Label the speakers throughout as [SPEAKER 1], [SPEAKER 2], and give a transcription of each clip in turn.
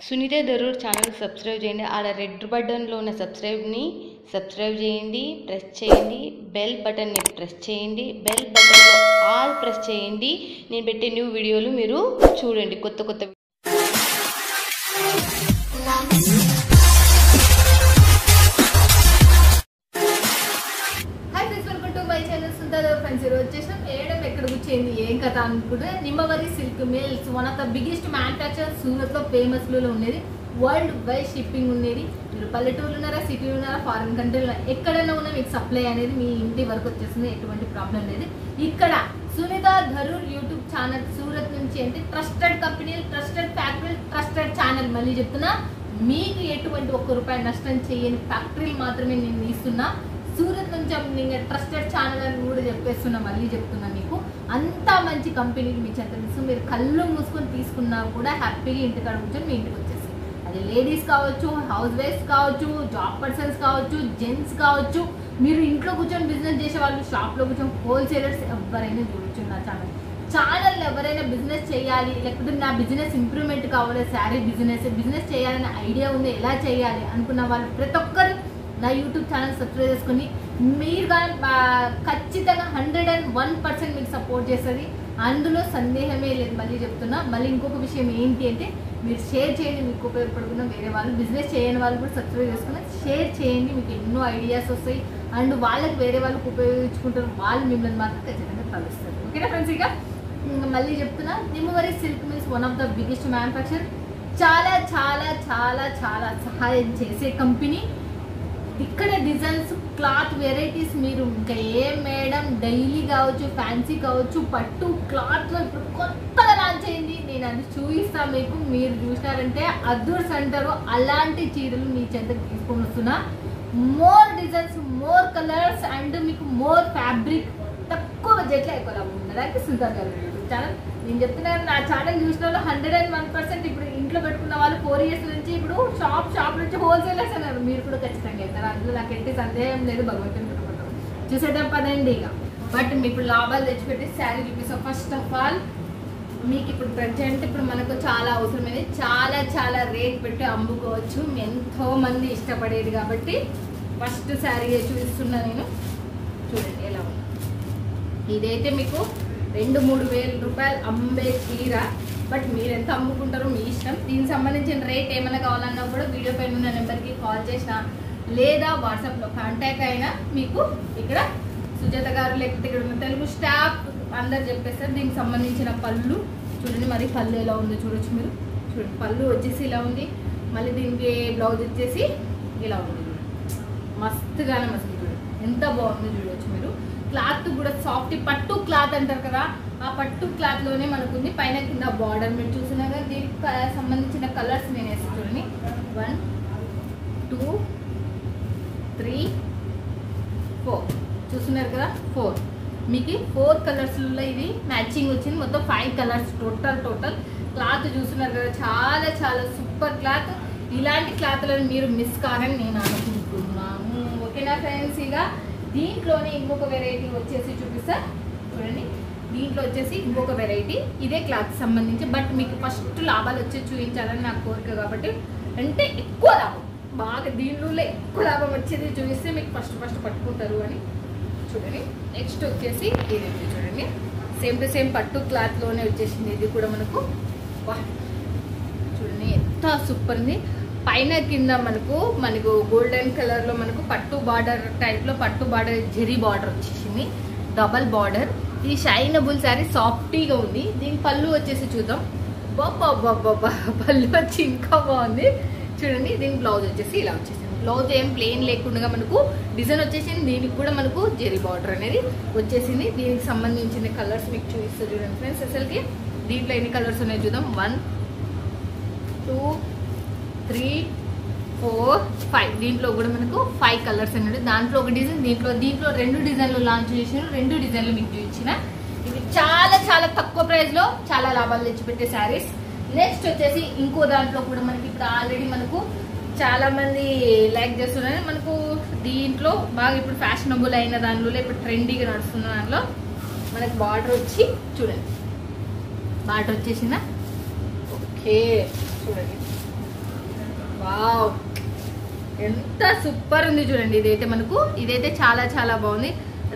[SPEAKER 1] Sunitha Dharur channel subscribe చేయండి. ఆడ red బటన్లో ఉన్న సబ్స్క్రైబ్ని సబ్స్క్రైబ్ చేయండి, ప్రెస్ చేయండి. బెల్ బటన్ని ప్రెస్ చేయండి. బెల్ బటన్లో ఆల్ ప్రెస్ చేయండి. నేను పెట్టే న్యూ వీడియోలు మీరు చూడండి. కొత్త కొత్త
[SPEAKER 2] ఎక్కడ కూర్చేయండి ఏం కథ అనుకుంటే నిమ్మవరి silk mills one of the biggest manufacture సూరత్లో ఫేమస్లో ఉండేది. వరల్డ్ వైడ్ షిప్పింగ్ ఉండేది. మీరు పల్లెటూరులో ఉన్నారా, సిటీలో ఉన్నారా, ఫారిన్ కంట్రీలో ఎక్కడైనా ఉన్నా మీకు సప్లై అనేది మీ ఇంటి వరకు వచ్చేస్తుంది. ఎటువంటి ప్రాబ్లం లేదు. ఇక్కడ సునీత ధరూర్ యూట్యూబ్ ఛానల్ సూరత్ నుంచి అంటే trusted company, trusted factory, trusted channel. మళ్ళీ చెప్తున్నా, మీకు ఎటువంటి ₹1 నష్టం చేయని ఫ్యాక్టరీలు మాత్రమే నేను ఇస్తున్నా. సూరత్ నుంచి నేను ట్రస్టెడ్ ఛానల్ అని కూడా చెప్పేస్తున్నా. మళ్ళీ చెప్తున్నా, మీకు అంత మంచి కంపెనీకి మీ చెంత తెలుసు. మీరు కళ్ళు మూసుకొని తీసుకున్నా కూడా హ్యాపీగా ఇంటికాడ కూర్చొని మీ ఇంటికి వచ్చేసి, అది లేడీస్ కావచ్చు, హౌస్ వైఫ్స్ కావచ్చు, జాబ్ పర్సన్స్ కావచ్చు, జెంట్స్ కావచ్చు, మీరు ఇంట్లో కూర్చొని బిజినెస్ చేసే వాళ్ళు, షాప్లో కూర్చొని హోల్సేలర్స్ ఎవరైనా చూడొచ్చు నా ఛానల్. ఎవరైనా బిజినెస్ చేయాలి, లేకపోతే నా బిజినెస్ ఇంప్రూవ్మెంట్ కావాలి, శారీ బిజినెస్ చేయాలనే ఐడియా ఉంది, ఎలా చేయాలి అనుకున్న వాళ్ళు ప్రతి ఒక్కరు నా యూట్యూబ్ ఛానల్ సబ్స్క్రైబ్ చేసుకొని మీరు కానీ ఖచ్చితంగా 101% మీకు సపోర్ట్ చేస్తుంది. అందులో సందేహమే లేదు. మళ్ళీ చెప్తున్నా. మళ్ళీ ఇంకొక విషయం ఏంటి అంటే, మీరు షేర్ చేయండి. మీకు ఉపయోగపడుకున్న వేరే వాళ్ళు, బిజినెస్ చేయని వాళ్ళు కూడా సబ్స్క్రైబ్ చేసుకుని షేర్ చేయండి. మీకు ఎన్నో ఐడియాస్ వస్తాయి. అండ్ వాళ్ళకి వేరే వాళ్ళకి ఉపయోగించుకుంటారు. వాళ్ళు మిమ్మల్ని మాత్రం ఖచ్చితంగా కలుస్తారు. ఓకేనా ఫ్రెండ్స్? ఇక మళ్ళీ చెప్తున్నా, నిమ్మవరి silk mills one of the biggest manufacture. చాలా చాలా చాలా చాలా సహాయం చేసే కంపెనీ. ఇక్కడ డిజైన్స్, క్లాత్ వెరైటీస్ మీరు ఇంకా ఏం మేడం, డైలీ కావచ్చు, ఫ్యాన్సీ కావచ్చు, పట్టు క్లాత్లో ఇప్పుడు కొత్తగా లాంచ్ అయింది. నేను అది చూపిస్తాను మీకు. మీరు చూసినారంటే అదర్స్ అంటారు. అలాంటి చీరలు మీ చెంతకు తీసుకొని వస్తున్నా. More designs, more colours and మీకు మోర్ ఫ్యాబ్రిక్, తక్కువ బడ్జెట్లో ఎక్కువ లాభం ఉండడానికి సునీత గారు ఛానల్. నేను చెప్తున్నాను, నా ఛానల్ చూసిన వాళ్ళు 101% ఇప్పుడు ఇంట్లో పెట్టుకున్న వాళ్ళు 4 years నుంచి ఇప్పుడు షాప్ నుంచి హోల్సేలర్స్ అన్నారు. మీరు కూడా ఖచ్చితంగా వెళ్తారు. అందులో నాకు ఎట్టి సందేహం లేదు. భగవంతుని పెట్టుకుంటారు. చూసేద్దాం పదండి ఇక. బట్ మీ ఇప్పుడు లాభాలు తెచ్చిపెట్టి శారీ చూపిస్తాం. ఫస్ట్ ఆఫ్ ఆల్ మీకు ఇప్పుడు ప్రజెంట్ ఇప్పుడు మనకు చాలా అవసరమైనది, చాలా చాలా రేట్ పెట్టి అమ్ముకోవచ్చు. ఎంతో మంది ఇష్టపడేది కాబట్టి ఫస్ట్ శారీ చూపిస్తున్నా నేను. చూడండి ఎలా ఉంది. ఇదైతే మీకు 2-3 వేల రూపాయలు అమ్మే చీర. బట్ మీరు ఎంత అమ్ముకుంటారో మీ ఇష్టం. దీనికి సంబంధించిన రేట్ ఏమైనా కావాలన్నా కూడా వీడియో పైన ఉన్న నెంబర్కి కాల్ చేసినా లేదా వాట్సాప్లో కాంటాక్ట్ అయినా మీకు ఇక్కడ సుజాత గారు లేకపోతే ఇక్కడ ఉన్న తెలుగు స్టాఫ్ అందరు చెప్పేస్తారు. దీనికి సంబంధించిన పళ్ళు చూడండి. మరి పళ్ళు ఎలా ఉందో చూడొచ్చు మీరు. చూడండి, పళ్ళు వచ్చేసి ఇలా ఉంది. మళ్ళీ దీనికి బ్లౌజ్ వచ్చేసి ఇలా ఉంది. మస్తుగానే మస్తు. చూడండి ఎంత బాగుందో చూడవచ్చు మీరు. క్లాత్ కూడా సాఫ్ట్ పట్టు క్లాత్ అంటారు కదా, ఆ పట్టు క్లాత్లోనే మనకు ఉంది. పైన కింద బార్డర్ మీరు చూసినాక దీనికి సంబంధించిన కలర్స్ నేను వేసి చూడండి. 1 2 3 4 చూస్తున్నారు కదా. 4 మీకు 4 కలర్స్లో ఇది మ్యాచింగ్ వచ్చింది. మొత్తం 5 కలర్స్ టోటల్. క్లాత్ చూస్తున్నారు కదా, చాలా చాలా సూపర్ క్లాత్. ఇలాంటి క్లాత్లను మీరు మిస్ కారని నేను అనుకుంటున్నాను. ఓకేనా ఫ్రెండ్స్? ఇక దీంట్లోనే ఇంకొక వెరైటీ వచ్చేసి చూపిస్తా చూడండి. దీంట్లో వచ్చేసి ఇంకొక వెరైటీ ఇదే క్లాత్ సంబంధించి. బట్ మీకు ఫస్ట్ లాభాలు వచ్చి చూపించాలని నాకు కోరిక కాబట్టి, అంటే ఎక్కువ లాభం, బాగా దీంట్లో ఎక్కువ లాభం వచ్చేది చూపిస్తే మీకు ఫస్ట్ పట్టుకుంటారు అని. చూడండి నెక్స్ట్ వచ్చేసి ఇది చూడండి. సేమ్ టు సేమ్ పట్టు క్లాత్లోనే వచ్చేసింది. ఇది కూడా మనకు చూడండి ఎంత సూపర్ ఉంది. పైన కింద మనకు గోల్డెన్ కలర్లో మనకు పట్టు బార్డర్ టైప్లో పట్టు బార్డర్ జెరీ బార్డర్ వచ్చేసింది. Double border. ఈ షైనబుల్ శారీ సాఫ్టీగా ఉంది. దీని పళ్ళు వచ్చేసి చూద్దాం. బాబా పళ్ళు వచ్చి ఇంకా బాగుంది చూడండి. దీని బ్లౌజ్ వచ్చేసి ఇలా వచ్చేసింది. బ్లౌజ్ ఏం ప్లెయిన్ లేకుండా మనకు డిజైన్ వచ్చేసింది. దీనికి కూడా మనకు జెరీ బార్డర్ అనేది వచ్చేసింది. దీనికి సంబంధించిన కలర్స్ మీకు చూపిస్తా చూడండి ఫ్రెండ్స్. అసలుకి దీంట్లో ఎన్ని కలర్స్ ఉన్నాయో చూద్దాం. 1 2 3 4 5 దీంట్లో కూడా మనకు 5 కలర్స్ అన్నాడు. దాంట్లో ఒక డిజైన్, దీంట్లో 2 డిజైన్లు లాంచ్ చేసిన 2 డిజైన్లు మీకు చూపించిన. ఇది చాలా చాలా తక్కువ ప్రైస్లో చాలా లాభాలు తెచ్చిపెట్టే శారీస్. నెక్స్ట్ వచ్చేసి ఇంకో దాంట్లో కూడా మనకి ఇప్పుడు ఆల్రెడీ మనకు చాలా మంది లైక్ చేస్తున్నారు. మనకు దీంట్లో బాగా ఇప్పుడు ఫ్యాషనబుల్ అయిన దాంట్లో ఇప్పుడు ట్రెండీగా నడుస్తున్న దాంట్లో మనకు బార్డర్ వచ్చి చూడండి. బార్డర్ వచ్చేసిందా? ఓకే చూడండి వావ్, ఎంత సూపర్ ఉంది చూడండి. ఇదైతే చాలా చాలా బాగుంది.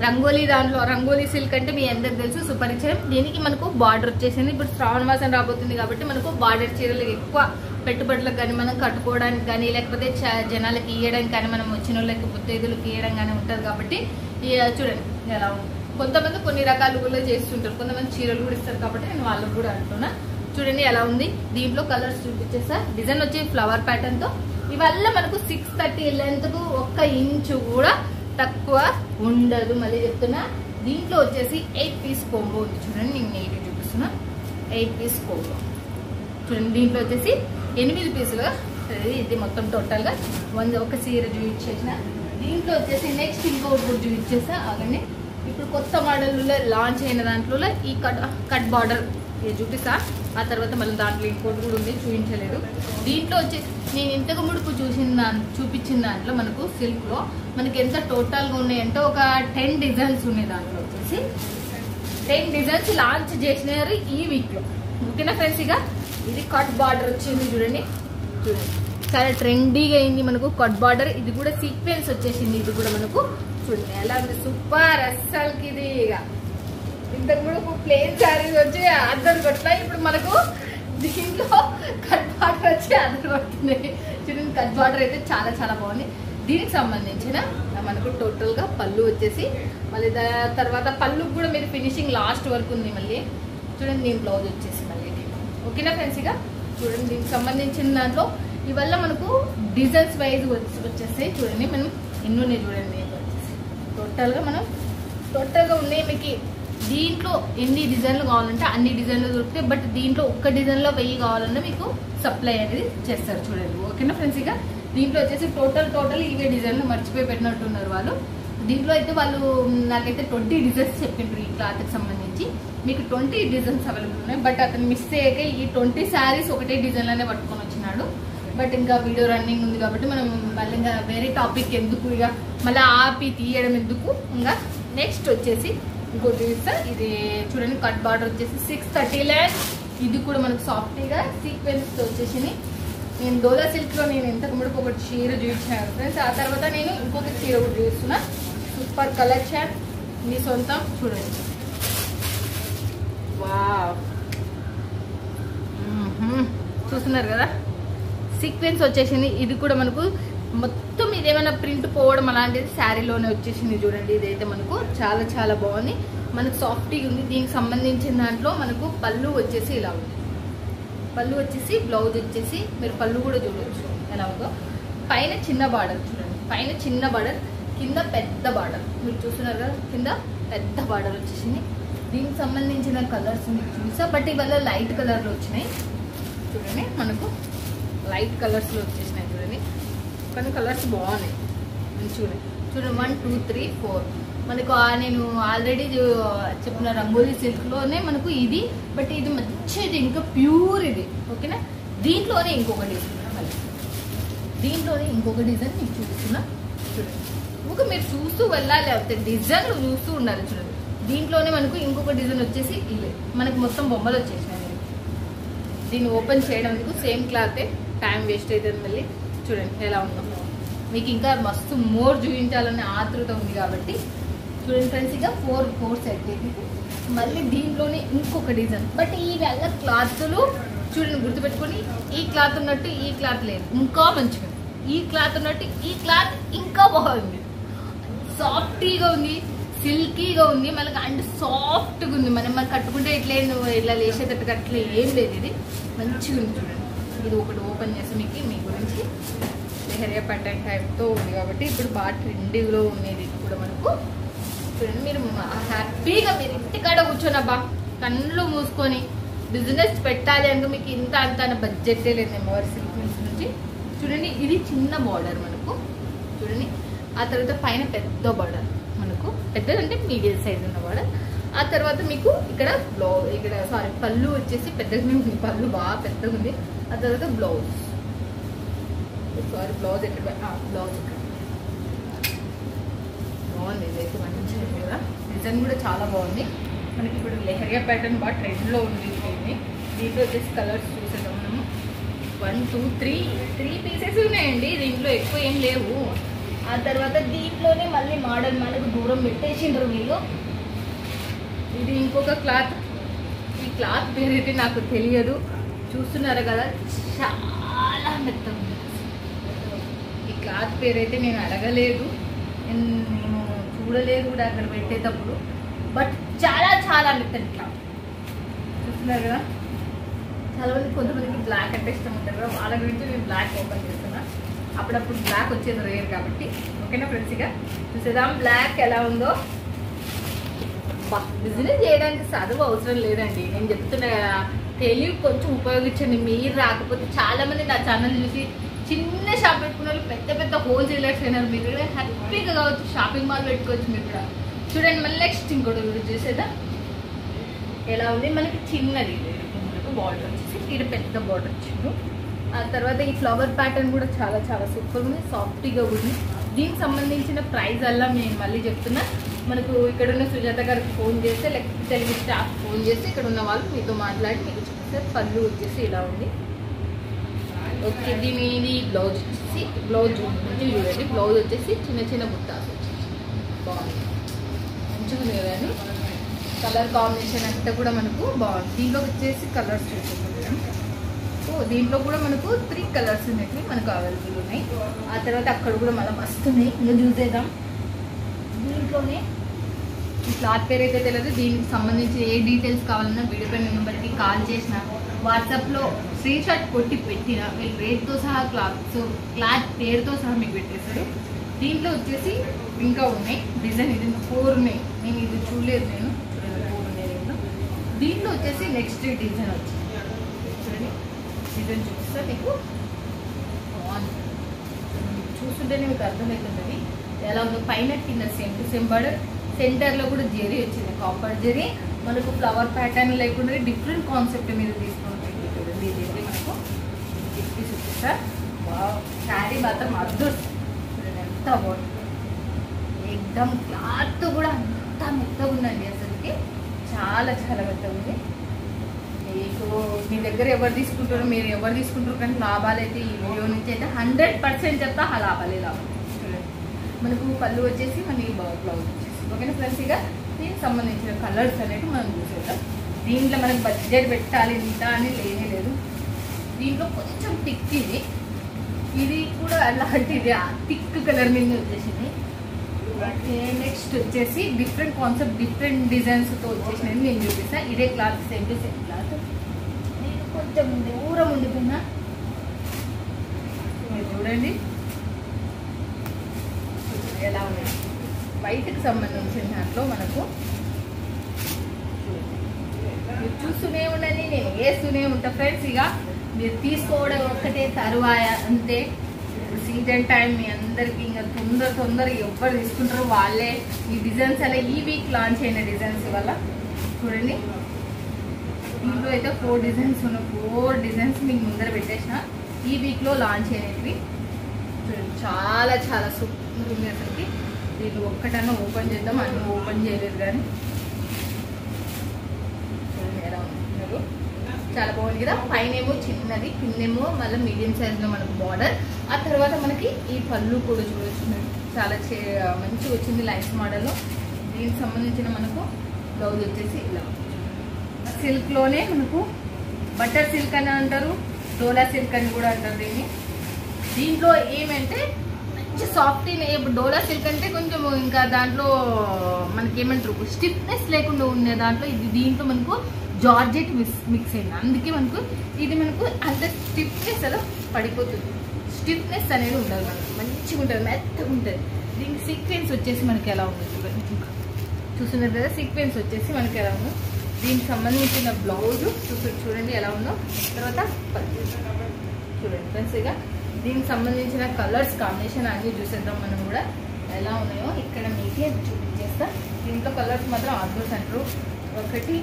[SPEAKER 2] రంగోలీ దాంట్లో రంగోలీ సిల్క్ అంటే మీ అందరికి తెలుసు సుపరిచయం. దీనికి మనకు బార్డర్ వచ్చేసింది. ఇప్పుడు శ్రావణ మాసం రాబోతుంది కాబట్టి మనకు బార్డర్ చీరలు ఎక్కువ పెట్టుబడులకు కానీ మనం కట్టుకోవడానికి కానీ లేకపోతే జనాలకి ఇవ్వడానికి కానీ మనం వచ్చిన వాళ్ళకి ముత్తైదులకు ఇవ్వడం కానీ ఉంటుంది కాబట్టి చూడండి ఎలా ఉంది. కొంతమంది కొన్ని రకాలు కూడా చేస్తుంటారు, కొంతమంది చీరలు కూడా ఇస్తారు కాబట్టి నేను వాళ్ళకు కూడా అంటున్నా. చూడండి ఎలా ఉంది. దీంట్లో కలర్స్ చూపించేస్తా. డిజైన్ వచ్చి ఫ్లవర్ ప్యాటర్న్ తో. ఇవల్ల మనకు 630 లెంత్ కు 1 ఇంచు కూడా తక్కువ ఉండదు. మళ్ళీ చెప్తున్నా. దీంట్లో వచ్చేసి 8 పీస్ కోంబో ఉంది. చూడండి నేను నీట్గా చూపిస్తున్నా. 8 పీస్ కోంబో చూడండి. దీంట్లో వచ్చేసి 8 పీసులు. ఇది మొత్తం టోటల్ గా ఒక చీర చూపించేసిన. దీంట్లో వచ్చేసి నెక్స్ట్ ఇంకోటి కూడా చూపించేసా. అలానే ఇప్పుడు కొత్త మోడల్లో లాంచ్ అయిన దాంట్లో ఈ కట్ బార్డర్ ఇది చూపిస్తా. ఆ తర్వాత మళ్ళీ దాంట్లో ఇంకోటి కూడా ఉంది, చూపించలేదు. దీంట్లో వచ్చేసి నేను ఇంతకు ముడుపు చూపించిన దాంట్లో మనకు సిల్క్ లో మనకి ఎంత టోటల్ గా ఉన్నాయంటే ఒక 10 డిజైన్స్ ఉన్నాయి. దాంట్లో వచ్చేసి 10 డిజైన్స్ లాంచ్ చేసినారు ఈ వీక్ లో. ఓకేనా ఫ్రెండ్స్. ఇక ఇది కట్ బార్డర్ వచ్చింది చూడండి. చాలా ట్రెండీగా అయింది మనకు కట్ బార్డర్. ఇది కూడా సీక్వెన్స్ వచ్చేసింది. ఇది కూడా మనకు చూడండి ఎలా ఉంది. సూపర్ అస్సలకి. ఇది ఇక ఇంతకు కూడా ప్లేన్ శారీస్ వచ్చి అద్దరు కొట్టాయి. ఇప్పుడు మనకు దీంట్లో కట్ బార్డర్ వచ్చి అద్దరు కొడుతున్నాయి. చూడండి కట్ బార్డర్ అయితే చాలా చాలా బాగుంది. దీనికి సంబంధించిన మనకు టోటల్ గా పళ్ళు వచ్చేసి మళ్ళీ తర్వాత పళ్ళు కూడా మీరు ఫినిషింగ్ లాస్ట్ వరకు ఉంది. మళ్ళీ చూడండి దీని బ్లౌజ్ వచ్చేసి మళ్ళీ. ఓకేనా ఫ్రెండ్స్. ఇక చూడండి దీనికి సంబంధించిన దాంట్లో ఇవల్ల మనకు డిజైన్స్ వైజ్ వచ్చేస్తాయి. చూడండి మనం ఎన్ని ఉన్నాయి చూడండి. టోటల్గా ఉన్నాయి మీకు. దీంట్లో ఎన్ని డిజైన్లు కావాలంటే అన్ని డిజైన్లు దొరుకుతాయి. బట్ దీంట్లో ఒక్క డిజైన్లో 1000 కావాలన్నా మీకు సప్లై అనేది చేస్తారు చూడండి. ఓకేనా ఫ్రెండ్స్. ఇక దీంట్లో వచ్చేసి టోటల్ ఇవే డిజైన్లు మర్చిపోయి పెట్టినట్టున్నారు వాళ్ళు. దీంట్లో అయితే వాళ్ళు నాకైతే 20 డిజైన్స్ చెప్పిండ్రు ఈ క్లాత్కి సంబంధించి. మీకు 20 డిజైన్స్ అవైలబుల్ ఉన్నాయి. బట్ అతను మిస్ అయ్యాక ఈ 20 శారీస్ ఒకటే డిజైన్లోనే పట్టుకొని వచ్చినాడు. బట్ ఇంకా వీడియో రన్నింగ్ ఉంది కాబట్టి మనం మళ్ళీ ఇంకా వేరే టాపిక్ ఎందుకు, ఇక మళ్ళీ ఆపి తీయడం ఎందుకు. ఇంకా నెక్స్ట్ వచ్చేసి ఇంకోటి చూపిస్తా. ఇది చూడండి కట్ బార్డర్ వచ్చేసి 630 లెంత్. ఇది కూడా మనకు సాఫ్ట్గా సీక్వెన్స్ వచ్చేసింది. నేను డోలా సిల్క్ లో నేను ఇంతకు ముందు ఒక చీర చూపించాను ఫ్రెండ్స్. ఆ తర్వాత నేను ఇంకొక చీర కూడా చూస్తున్నా. సూపర్ కలెక్షన్ మీ సొంతం. చూడండి వావ్, చూస్తున్నారు కదా సీక్వెన్స్ వచ్చేసింది. ఇది కూడా మనకు మొత్తం ఇదేమైనా ప్రింట్ పోవడం అలాంటిది శారీలోనే వచ్చేసింది చూడండి. ఇదైతే మనకు చాలా చాలా బాగుంది. మనకు సాఫ్ట్గా ఉంది. దీనికి సంబంధించిన దాంట్లో మనకు పళ్ళు వచ్చేసి ఇలా ఉంది. పళ్ళు వచ్చేసి బ్లౌజ్ వచ్చేసి మీరు పళ్ళు కూడా చూడవచ్చు ఎలా ఉందో. పైన చిన్న బార్డర్ చూడండి. పైన చిన్న బార్డర్, కింద పెద్ద బార్డర్. మీరు చూస్తున్నారు కదా కింద పెద్ద బార్డర్ వచ్చేసింది. దీనికి సంబంధించిన కలర్స్ మీకు చూసా. బట్ ఇవాళ లైట్ కలర్లో వచ్చినాయి చూడండి. మనకు లైట్ కలర్స్లో వచ్చేసినాయి చూడండి. కానీ కలర్స్ బాగున్నాయి చూడండి. 1 2 3 4 మనకు నేను ఆల్రెడీ చెప్పిన రంగోలీ సిల్క్లోనే మనకు ఇది. బట్ ఇది మంచిది ఇంకా ప్యూర్ ఇది. ఓకేనా. దీంట్లోనే ఇంకొక డిజైన్ దీంట్లోనే ఇంకొక డిజైన్ మీకు చూపిస్తున్నా చూడండి. ఇంకా మీరు చూస్తూ వెళ్ళాలి, అవుతాయి డిజైన్లు చూస్తూ ఉండాలి చూడండి. దీంట్లోనే మనకు ఇంకొక డిజైన్ వచ్చేసి ఇవే మనకు మొత్తం బొమ్మలు వచ్చేసినాయి. దీన్ని ఓపెన్ చేయడానికి సేమ్ క్లాతే, టైం వేస్ట్ అవుతుంది. మళ్ళీ చూడండి ఎలా ఉందో. మీకు ఇంకా మస్తు మోర్ చూపించాలనే ఆతృత ఉంది కాబట్టి చూడండి ఫ్రెండ్స్. ఇక 4 సెట్ మళ్ళీ దీంట్లోనే ఇంకొక డిజైన్. బట్ ఈ వెళ్ళ క్లాత్లు చూడండి గుర్తుపెట్టుకొని, ఈ క్లాత్ ఉన్నట్టు ఈ క్లాత్ లేదు, ఇంకా మంచిగా. ఈ క్లాత్ ఉన్నట్టు ఈ క్లాత్ ఇంకా బాగుంది. సాఫ్టీగా ఉంది, సిల్కీగా ఉంది, మళ్ళీ అండ్ సాఫ్ట్గా ఉంది. మనం కట్టుకుంటే ఇట్లా ఇలా లేచేటట్టు అట్లా ఏం లేదు. ఇది మంచిగా ఉంది చూడండి. ఇది ఒకటి ఓపెన్ చేసి మీకు మీ గురించి లెహరియా ప్యాటర్న్ టైప్తో ఉంది కాబట్టి ఇప్పుడు బాగా ట్రెండింగ్లో ఉండేది. ఇది కూడా మనకు చూడండి. మీరు హ్యాపీగా మీరు ఇంటికాడ కూర్చొనబ్బా కళ్ళు మూసుకొని బిజినెస్ పెట్టాలి అంటే మీకు ఇంత అంత బడ్జెటే లేదు అమ్మవారి సిల్క్ మిల్స్ నుంచి. చూడండి ఇది చిన్న బార్డర్ మనకు చూడండి. ఆ తర్వాత పైన పెద్ద బార్డర్ మనకు, పెద్దదంటే మీడియం సైజ్ ఉన్న బార్డర్. ఆ తర్వాత మీకు ఇక్కడ పళ్ళు వచ్చేసి పెద్దగానే ఉంది. పళ్ళు బాగా పెద్దగా ఉంది. ఆ తర్వాత బ్లౌజ్ బ్లౌజ్ ఎక్కడ బ్లౌజ్ ఇక్కడ బాగుంది. ఇదైతే మంచిగా కదా. డిజైన్ కూడా చాలా బాగుంది. మనకి ఇప్పుడు లెహరియా ప్యాటర్న్ బాగా ట్రెండ్లో ఉంది. దీంట్లో వచ్చేసి కలర్స్ చూసేద్దాం మనము. 1 2 3 పీసెస్ ఉన్నాయండి, దీంట్లో ఎక్కువ ఏం లేవు. ఆ తర్వాత దీంట్లోనే మళ్ళీ మోడల్ మనకు దూరం పెట్టేసిండ్రు వీళ్ళు. ఇది ఇంకొక క్లాత్, ఈ క్లాత్ పేరైతే నాకు తెలియదు, చూస్తున్నారు కదా చాలా మెత్తగా ఉంది. ఈ క్లాత్ పేరైతే నేను అడగలేదు, నేను చూడలేదు కూడా అక్కడ పెట్టేటప్పుడు, బట్ చాలా చాలా మెత్తటి క్లాత్. చూస్తున్నారు కదా, చాలా మంది కొంతమందికి బ్లాక్ అంటే ఇష్టం ఉంటారు కదా, వాళ్ళ గురించి నేను బ్లాక్ ఓపెన్ చేస్తున్నా. అప్పుడప్పుడు బ్లాక్ వచ్చేది రేర్ కాబట్టి. ఓకేనా ఫ్రెండ్స్, ఇక చూసేద్దాం బ్లాక్ ఎలా ఉందో. బిజినెస్ చేయడానికి చదువు అవసరం లేదండి, నేను చెప్తున్నా కదా, తెలివి కొంచెం ఉపయోగించండి. మీరు రాకపోతే చాలా మంది నా ఛానల్ చూసి చిన్న షాప్ పెట్టుకున్న వాళ్ళు పెద్ద పెద్ద హోల్సేలర్స్ అయినారు. మీరు కూడా హ్యాపీగా కావచ్చు, షాపింగ్ మాల్ పెట్టుకోవచ్చు మీరు కూడా. చూడండి మళ్ళీ నెక్స్ట్ ఇంకోటి కూడా చూసేదా ఎలా ఉంది. మనకి చిన్నది బార్డర్ వచ్చేసి, ఇక్కడ పెద్ద బార్డర్ వచ్చింది. ఆ తర్వాత ఈ ఫ్లవర్ ప్యాటర్న్ కూడా చాలా చాలా సూపర్ ఉంది, సాఫ్ట్గా ఉంది. దీనికి సంబంధించిన ప్రైస్ అలా నేను మళ్ళీ చెప్తున్నా. మనకు ఇక్కడ ఉన్న సుజాత గారికి ఫోన్ చేస్తే, లేకపోతే తెలుగు స్టాఫ్ ఫోన్ చేస్తే ఇక్కడ ఉన్న వాళ్ళు మీతో మాట్లాడి మీకు చూపిస్తారు. పళ్ళు వచ్చేసి ఇలా ఉంది. ఓకే, దీని బ్లౌజ్ వచ్చేసి, బ్లౌజ్ నుంచి చూడండి, బ్లౌజ్ వచ్చేసి చిన్న చిన్న బుట్టాస్ వచ్చేసి బాగుంది, మంచిగా ఉంది కదండి. కలర్ కాంబినేషన్ అంతా కూడా మనకు బాగుంది. దీంట్లో వచ్చేసి కలర్స్ చూసుకుంటాం. సో దీంట్లో కూడా మనకు 3 కలర్స్ ఉన్నట్టు మనకు అవైలబుల్ ఉన్నాయి. ఆ తర్వాత అక్కడ కూడా మనం వస్తున్నాయి, ఇంకా చూసేద్దాం. దీంట్లోనే ఈ క్లాత్ పేరు అయితే తెలియదు, దీనికి సంబంధించి ఏ డీటెయిల్స్ కావాలన్నా వీడియో పైన నెంబర్కి కాల్ చేసిన, వాట్సాప్లో స్క్రీన్ షాట్ కొట్టి పెట్టిన, వీళ్ళు రేట్తో సహా క్లాత్ పేరుతో సహా మీకు పెట్టేస్తారు. దీంట్లో వచ్చేసి ఇంకా ఉన్నాయి డిజైన్, ఇది 4 ఉన్నాయి, నేను ఇది చూడలేదు, నేను 4 ఉన్నాయి దీంట్లో. దీంట్లో వచ్చేసి నెక్స్ట్ డిజైన్ వచ్చింది, చూడండి డిజైన్ చూపిస్తా మీకు. చూస్తుంటేనే మీకు అర్థమవుతుంటుంది ఎలా ఉందో. పైన కింద సేమ్ టు సేమ్ బార్డర్, సెంటర్లో కూడా జెరీ వచ్చింది, కాపర్ జెరీ. మనకు ఫ్లవర్ ప్యాటర్న్ లేకుండా డిఫరెంట్ కాన్సెప్ట్ మీద తీసుకుంటుంది. చూడండి ఇది మనకు గిఫ్ట్ చూపిస్తా. శారీ మాత్రం అద్భుతం, చూడండి ఎంత బాగుంది. ఎక్దమ్ క్లాత్ కూడా అంత మెత్తగా ఉందండి, అసలుకి చాలా చాలా మెత్తగా ఉంది. మీకు మీ దగ్గర ఎవరు తీసుకుంటారో, మీరు ఎవరు తీసుకుంటారో, కానీ లాభాలు అయితే ఈ వీడియో నుంచి అయితే 100% చెప్తా, ఆ లాభాలే లాభం. చూడండి మనకు పళ్ళు వచ్చేసి మనకి బ్లౌజ్ వచ్చేసి. ఓకేనా ఫ్రెండ్స్, ఇక దీనికి సంబంధించిన కలర్స్ అనేవి మనం చూసేద్దాం. దీంట్లో మనకి బడ్జెట్ పెట్టాలి ఇంత అని లేనే లేదు. దీంట్లో కొంచెం థిక్, ఇది కూడా అలాంటిది థిక్ కలర్ మీద వచ్చేసింది. ఓకే, నెక్స్ట్ వచ్చేసి డిఫరెంట్ కాన్సెప్ట్, డిఫరెంట్ డిజైన్స్తో వచ్చేసినది నేను చూపిస్తాను. ఇదే cloth, same to same cloth. నేను కొంచెం దూరం ఉండిపోయినా, మీరు చూడండి ఎలా ఉన్నాయి. వైట్కి సంబంధించిన దాంట్లో మనకు మీరు చూస్తూనే ఉండండి, నేను వేస్తూనే ఉంటా ఫ్రెండ్స్. ఇక మీరు తీసుకోవడం ఒక్కటే తరువాయ అంతే. సీజన్ టైం మీ అందరికి ఇంకా తొందరగా ఎవరు తీసుకుంటారో వాళ్ళే. ఈ డిజైన్స్ అలా ఈ వీక్ లాంచ్ అయిన డిజైన్స్ వల్ల చూడండి. దీంట్లో అయితే 4 డిజైన్స్ ఉన్నాయి, 4 డిజైన్స్ మీకు ముందర పెట్టేసిన, ఈ వీక్లో లాంచ్ అయినవి. చూడండి చాలా చాలా సూపర్ ఉంది అసలుకి. దీన్ని ఒక్కటన్నా ఓపెన్ చేద్దాం, అన్నీ ఓపెన్ చేయలేదు కానీ చూడండి ఎలా ఉన్నారు, చాలా బాగుంది కదా. పైన ఏమో చిన్నది, కిందేమో మళ్ళీ మీడియం సైజ్లో మనకు బార్డర్. ఆ తర్వాత మనకి ఈ పళ్ళు కూడా చూడొచ్చు, చాలా మంచిగా వచ్చింది లైన్స్ మోడల్లో. దీనికి సంబంధించిన మనకు బ్లౌజ్ వచ్చేసి ఇలా సిల్క్లోనే మనకు బటర్ సిల్క్ అని అంటారు, డోలా సిల్క్ అని కూడా అంటారు దీన్ని. దీంట్లో ఏమంటే మంచి సాఫ్ట్, డోలా సిల్క్ అంటే కొంచెం ఇంకా దాంట్లో మనకి ఏమంటారు స్టిఫ్నెస్ లేకుండా ఉండే దాంట్లో ఇది. దీంట్లో మనకు జార్జెట్ మిక్స్ అయింది, అందుకే మనకు ఇది మనకు అంత స్టిఫ్నెస్ అలా పడిపోతుంది. స్టిఫ్నెస్ అనేది ఉండదు, మనకు మంచిగా ఉంటుంది, మెత్తగా ఉంటుంది. దీనికి సీక్వెన్స్ వచ్చేసి మనకి ఎలా ఉంది చూస్తున్నారు కదా, సీక్వెన్స్ వచ్చేసి మనకి ఎలా ఉందో. దీనికి సంబంధించిన బ్లౌజ్ చూడండి ఎలా ఉందో. తర్వాత చూడండి ఫ్రెండ్స్, ఇక దీనికి సంబంధించిన కలర్స్ కాంబినేషన్ అన్నీ చూసేద్దాం మనం కూడా ఎలా ఉన్నాయో. ఇక్కడ మీకే చూపించేస్తా. దీంట్లో కలర్స్ మాత్రం ఆర్డర్స్ అంటారు. ఒకటి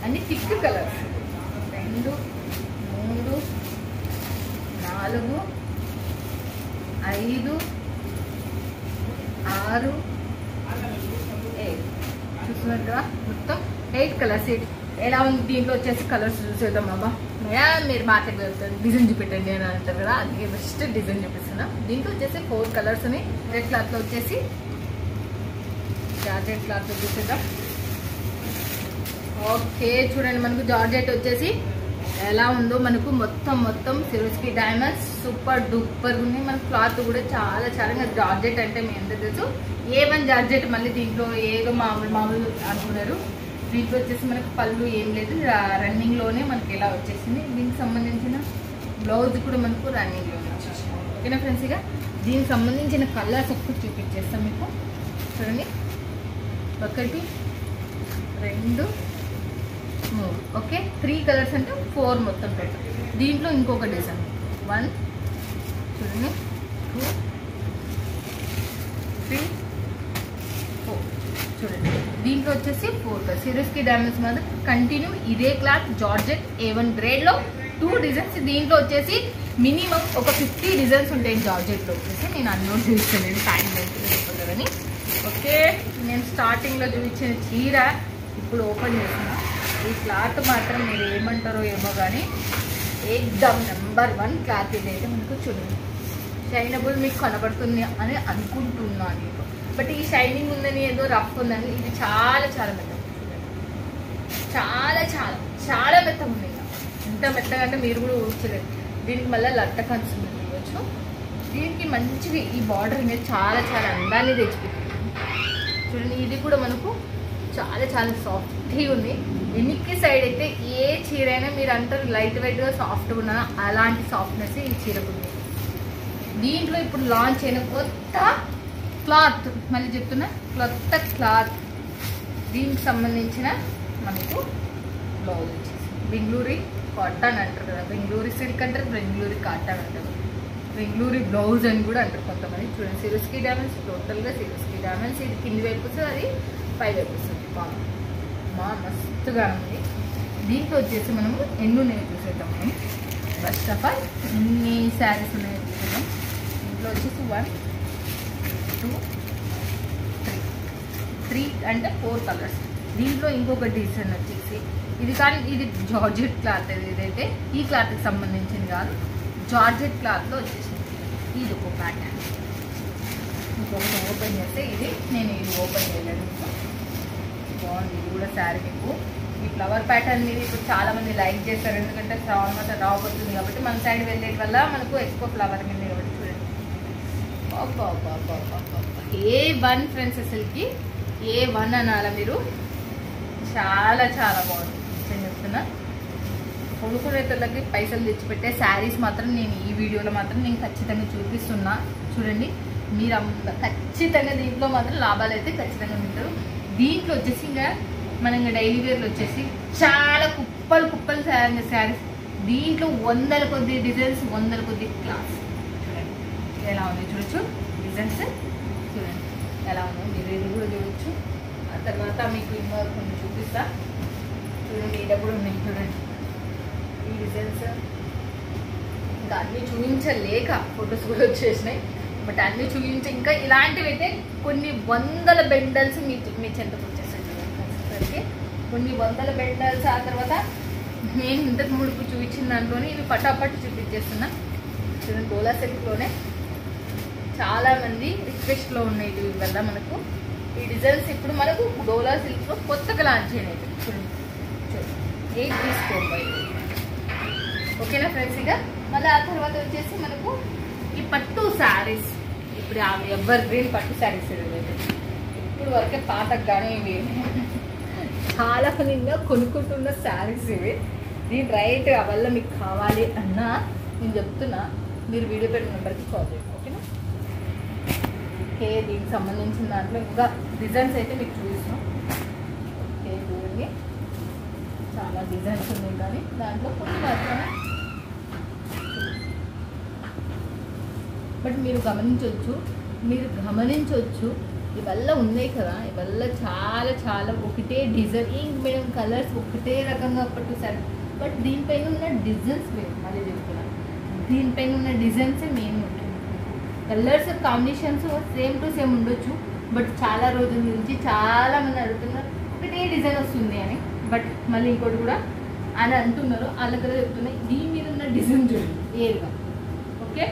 [SPEAKER 2] అన్ని థిక్ కలర్స్, 2 3 4 5 6 7 చూస్తున్నారు కదా, మొత్తం 8 కలర్స్. ఎలా ఉంది దీంట్లో వచ్చేసి కలర్స్ చూసేద్దాం. అమ్మా మేడం మీరు మార్కెట్ వెళ్తారు డిజైన్ చూపెట్టండి అని అంటారు కదా, అందుకే బెస్ట్ డిజైన్ చూపిస్తున్నా. దీంట్లో వచ్చేసి 4 కలర్స్ అని. రెడ్ క్లాత్లో వచ్చేసి జార్జెట్ క్లాత్లో చూసేద్దాం. ఓకే చూడండి, మనకు జార్జెట్ వచ్చేసి ఎలా ఉందో మనకు మొత్తం సిరోస్కి డైమండ్స్ సూపర్ డూపర్ ఉంది. మన క్లాత్ కూడా చాలా జార్జెట్ అంటే మీ అందరూ తెలుసు A1 జార్జెట్. మళ్ళీ దీంట్లో ఏదో మామూలు అనుకున్నారు. దీంట్లో వచ్చేసి మనకు పళ్ళు ఏం లేదు, రన్నింగ్లోనే మనకి ఎలా వచ్చేసింది. దీనికి సంబంధించిన బ్లౌజ్ కూడా మనకు రన్నింగ్లోనే వచ్చేసింది. ఓకేనా ఫ్రెండ్స్, ఇక దీనికి సంబంధించిన కలర్స్ ఒక్కటి చూపించేస్తాం మీకు. చూడండి 1 2 3 ఓకే 3 కలర్స్ అంటే 4 మొత్తం టోటల్. దీంట్లో ఇంకొక డిజైన్ 1 చూడండి 2 3 4 చూడండి. దీంట్లో వచ్చేసి 4 కలర్స్. సిరోస్కి డైమండ్స్ మీద కంటిన్యూ ఇదే క్లాత్ జార్జెట్ A1 గ్రేడ్లో 2 డిజైన్స్. దీంట్లో వచ్చేసి మినిమం ఒక 50 డిజైన్స్ ఉంటాయి జార్జెట్లో వచ్చేసి. నేను అన్నోట్ చూపిస్తాను టైం అయిపోతుందని. ఓకే నేను స్టార్టింగ్లో చూపించిన చీర ఇప్పుడు ఓపెన్ చేస్తున్నా. ఈ క్లాత్ మాత్రం మీరు ఏమంటారో ఏమో కానీ ఏకదమ్ నెంబర్ 1 క్లాత్ ఇదైతే మనకు చూడండి. షైనబుల్ మీకు కనబడుతుంది అని అనుకుంటున్నాను, బట్ ఈ షైనింగ్ ఉందని ఏదో రఫ్ ఉందని ఇది చాలా మెత్తగా చాలా మెత్తగా ఉంది. ఎంత మెత్తగా అంటే మీరు కూడా ఊర్చలేదు. దీనికి మళ్ళీ లట్ట కన్సుంది చూడవచ్చు. దీనికి మంచిగా ఈ బార్డర్ అనేది చాలా అందాన్ని తెచ్చిపెట్టింది. చూడండి ఇది కూడా మనకు చాలా సాఫ్ట్గా ఉంది. వెనక్కి సైడ్ అయితే ఏ చీర అయినా మీరు అంటారు లైట్ వెయిట్గా సాఫ్ట్గా ఉన్నా అలాంటి సాఫ్ట్నెస్ ఈ చీరకు ఉంది. దీంట్లో ఇప్పుడు లాంచ్ అయిన కొత్త క్లాత్, మళ్ళీ చెప్తున్నా కొత్త క్లాత్. దీనికి సంబంధించిన మనకు బ్లౌజ్ వచ్చేసి బెంగళూరు కాటన్ అంటారు కదా, బెంగళూరు సిల్క్ అంటారు, బెంగళూరు కాటన్ అంటారు, బెంగళూరు బ్లౌజ్ అని కూడా అంటారు కొంతమంది. చూడండి సిరోస్కి డైమండ్స్, టోటల్గా సిరోస్కి డైమండ్స్. ఇది కింది వైపు వస్తుంది, అది పై వైపు వస్తుంది. మస్తుగా ఉంది. దీంట్లో వచ్చేసి మనము ఎన్ని ఉన్నాయో చూసేద్దాం. మనం ఫస్ట్ ఆఫ్ ఆల్ ఎన్ని శారీస్ ఉన్నాయో చూసేద్దాం. దీంట్లో వచ్చేసి 1 2 3 అంటే 4 కలర్స్. దీంట్లో ఇంకొక డిజైన్ వచ్చేసి ఇది, కానీ ఇది జార్జెట్ క్లాత్. ఇదైతే ఈ క్లాత్కి సంబంధించింది కాదు, జార్జెట్ క్లాత్లో వచ్చేసింది. ఇది ఒక ప్యాటర్న్. ఇంకొకటి ఓపెన్ చేస్తే ఇది నేను ఓపెన్ చేయలేదు. బాగుంది ఇది కూడా శారీ. మీకు ఈ ఫ్లవర్ ప్యాటర్న్ మీద ఇప్పుడు చాలా మంది లైక్ చేస్తారు, ఎందుకంటే శ్రావణ మాసం రాబోతుంది కాబట్టి మన సైడ్ వెళ్ళేటి వల్ల మనకు ఎక్కువ ఫ్లవర్ మీద కాబట్టి. చూడండి A1 ఫ్రెండ్స్, అసలుకి A1 అనాలా మీరు. చాలా బాగుంది నేను చెప్తున్నా. కొనుక్కునేతలకి పైసలు తెచ్చిపెట్టే శారీస్ మాత్రం నేను ఈ వీడియోలో మాత్రం నేను ఖచ్చితంగా చూపిస్తున్నా. చూడండి మీరు ఖచ్చితంగా దీంట్లో మాత్రం లాభాలు అయితే ఖచ్చితంగా ఉంటారు. దీంట్లో వచ్చేసి ఇంకా మనం డైలీ వేర్లో వచ్చేసి చాలా కుప్పలు శారీస్. దీంట్లో 100 కొద్ది డిజైన్స్, 100 కొద్ది క్లాస్. చూడండి ఎలా ఉన్నాయి చూడొచ్చు డిజైన్స్. చూడండి ఎలా ఉన్నాయి, మీరు ఇది కూడా చూడొచ్చు. ఆ తర్వాత మీకు ఇంకా కొన్ని చూపిస్తా. చూడండి ఇలా కూడా ఉన్నాయి. చూడండి ఈ డిజైన్స్. ఇంకా అన్నీ చూపించలేక ఫొటోస్ కూడా వచ్చేసినాయి, బట్ అన్నీ చూపించి ఇంకా ఇలాంటివి అయితే కొన్ని 100 బెండల్స్ మీ చెంతకు వచ్చేసాయి. కొన్ని 100 బెండల్స్. ఆ తర్వాత నేను ఇంతకు ముడుపు చూపించిన దాంట్లోనే ఇవి పటాపట్ చూపించేస్తున్నా. చూడండి డోలా సిల్క్లోనే చాలామంది రిక్వెస్ట్లో ఉన్నాయి ఇవి వల్ల మనకు ఈ డిజైన్స్. ఇప్పుడు మనకు డోలా సిల్క్లో కొత్తగా లాంచ్ అయినాయి. చూడండి 8 తీసుకోవాలి. ఓకేనా ఫ్రెండ్స్, ఇక మళ్ళీ ఆ తర్వాత వచ్చేసి మనకు ఈ పట్టు శారీస్. ఇప్పుడు ఎవర్ గ్రీన్ పట్టు శారీస్ ఇప్పుడు వరకే పాతకు కానీ ఇవి చాలా మందిగా కొనుక్కుంటున్న శారీస్ ఇవి. దీని రైట్ వల్ల మీకు కావాలి అన్నా నేను చెప్తున్నా, మీరు వీడియో పెట్టిన నెంబర్కి కాల్ చేయండి. ఓకేనా. ఓకే దీనికి సంబంధించిన దాంట్లో ఇంకా డిజైన్స్ అయితే మీకు చూపిస్తాం. ఓకే చూడండి చాలా డిజైన్స్ ఉన్నాయి, కానీ దాంట్లో కొన్ని మాత్రమే. బట్ మీరు గమనించవచ్చు ఇవల్ల ఉన్నాయి కదా, ఇవల్ల చాలా ఒకటే డిజైన్. ఇంక మేడం కలర్స్ ఒకటే రకంగా పట్టుసారు, బట్ దీనిపైన ఉన్న డిజైన్స్ మేము మళ్ళీ చెప్తున్నాను. దీనిపైన ఉన్న డిజైన్సే మెయిన్ ఉంటుంది. Colours combinations same to same ఉండొచ్చు, బట్ చాలా రోజుల నుంచి చాలామంది అడుగుతున్నారు ఒకటే డిజైన్ వస్తుంది అని. బట్ మళ్ళీ ఇంకోటి కూడా అని అంటున్నారు, వాళ్ళ దగ్గర చెప్తున్నాయి. దీని మీద ఉన్న డిజైన్ చూడండి ఏరుగా. ఓకే,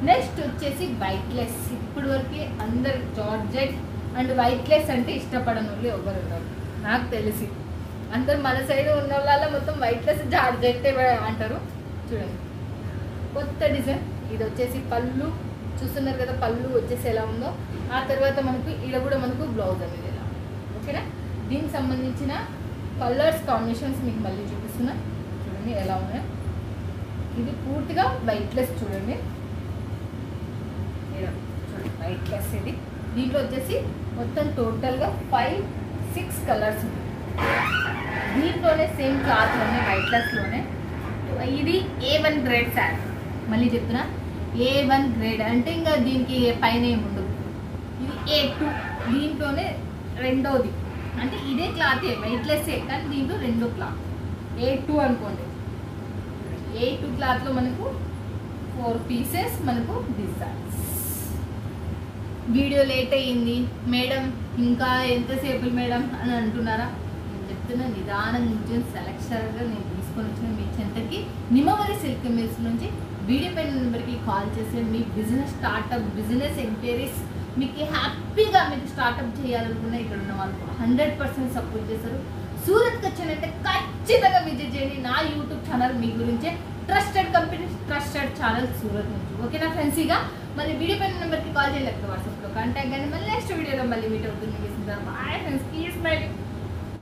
[SPEAKER 2] నెక్స్ట్ వచ్చేసి వైట్లెస్. ఇప్పటి వరకు అందరు జార్జెట్ అండ్ వైట్లెస్ అంటే ఇష్టపడని వాళ్ళు ఎవరు ఉన్నారు నాకు తెలిసి. అందరు మన సైడ్ ఉన్న వాళ్ళ మొత్తం వైట్లెస్ జార్జెట్ అంటారు. చూడండి కొత్త డిజైన్. ఇది వచ్చేసి పళ్ళు చూస్తున్నారు కదా, పళ్ళు వచ్చేసి ఎలా ఉందో. ఆ తర్వాత మనకు ఇలా కూడా మనకు బ్లౌజ్ అనేది ఎలా. ఓకేనా, దీనికి సంబంధించిన కలర్స్ కాంబినేషన్స్ మీకు మళ్ళీ చూపిస్తున్నా. చూడండి ఎలా ఉన్నాయో. ఇది పూర్తిగా వైట్లెస్ చూడండి, చూడండి వైట్లెస్. ఇది దీంట్లో వచ్చేసి మొత్తం టోటల్గా 5-6 కలర్స్ ఉన్నాయి. దీంట్లోనే సేమ్ క్లాత్లోనే వైట్లెస్లోనే. ఇది A1 గ్రేడ్ శారీ. మళ్ళీ చెప్తున్నా, A1 గ్రేడ్ అంటే ఇంకా దీనికి పైన ఏముండదు. ఇది A2, దీంట్లోనే రెండోది. అంటే ఇదే క్లాతే వెయిట్లెస్సే, కానీ దీంట్లో రెండో క్లాత్ A2 అనుకోండి. A2 క్లాత్లో మనకు 4 పీసెస్ మనకు డిజైన్స్. వీడియో లేట్ అయ్యింది మేడం, ఇంకా ఎంతసేపు మేడం అని అంటున్నారా? నేను చెప్తున్నా, నిదానం నుంచి సెలెక్షన్గా నేను తీసుకొని వచ్చిన మీ చెంతకి నిమ్మవరి సిల్క్ మిల్స్ నుంచి. వీడియో పైన నెంబర్కి కాల్ చేసి మీ బిజినెస్ స్టార్టప్, బిజినెస్ ఎంక్వైరీస్ మీకు హ్యాపీగా మీకు స్టార్టప్ చేయాలనుకున్న ఇక్కడ ఉన్న వాళ్ళు 100% సపోర్ట్ చేస్తారు. సూరత్కి వచ్చానంటే ఖచ్చితంగా విజిట్ చేయండి. నా యూట్యూబ్ ఛానల్ మీ గురించే, trusted company, trusted channel Surat నుంచి. ఓకేనా ఫ్రెండ్స్? ఇక మళ్ళీ వీడియో పైన నెంబర్కి కాల్ చేయలేకపోతే వాట్సాప్లో కాంటాక్ట్ కానీ మళ్ళీ నెక్స్ట్ వీడియోలో మళ్ళీ మీట్ అవుతుంది. Bye friends, keep smiling.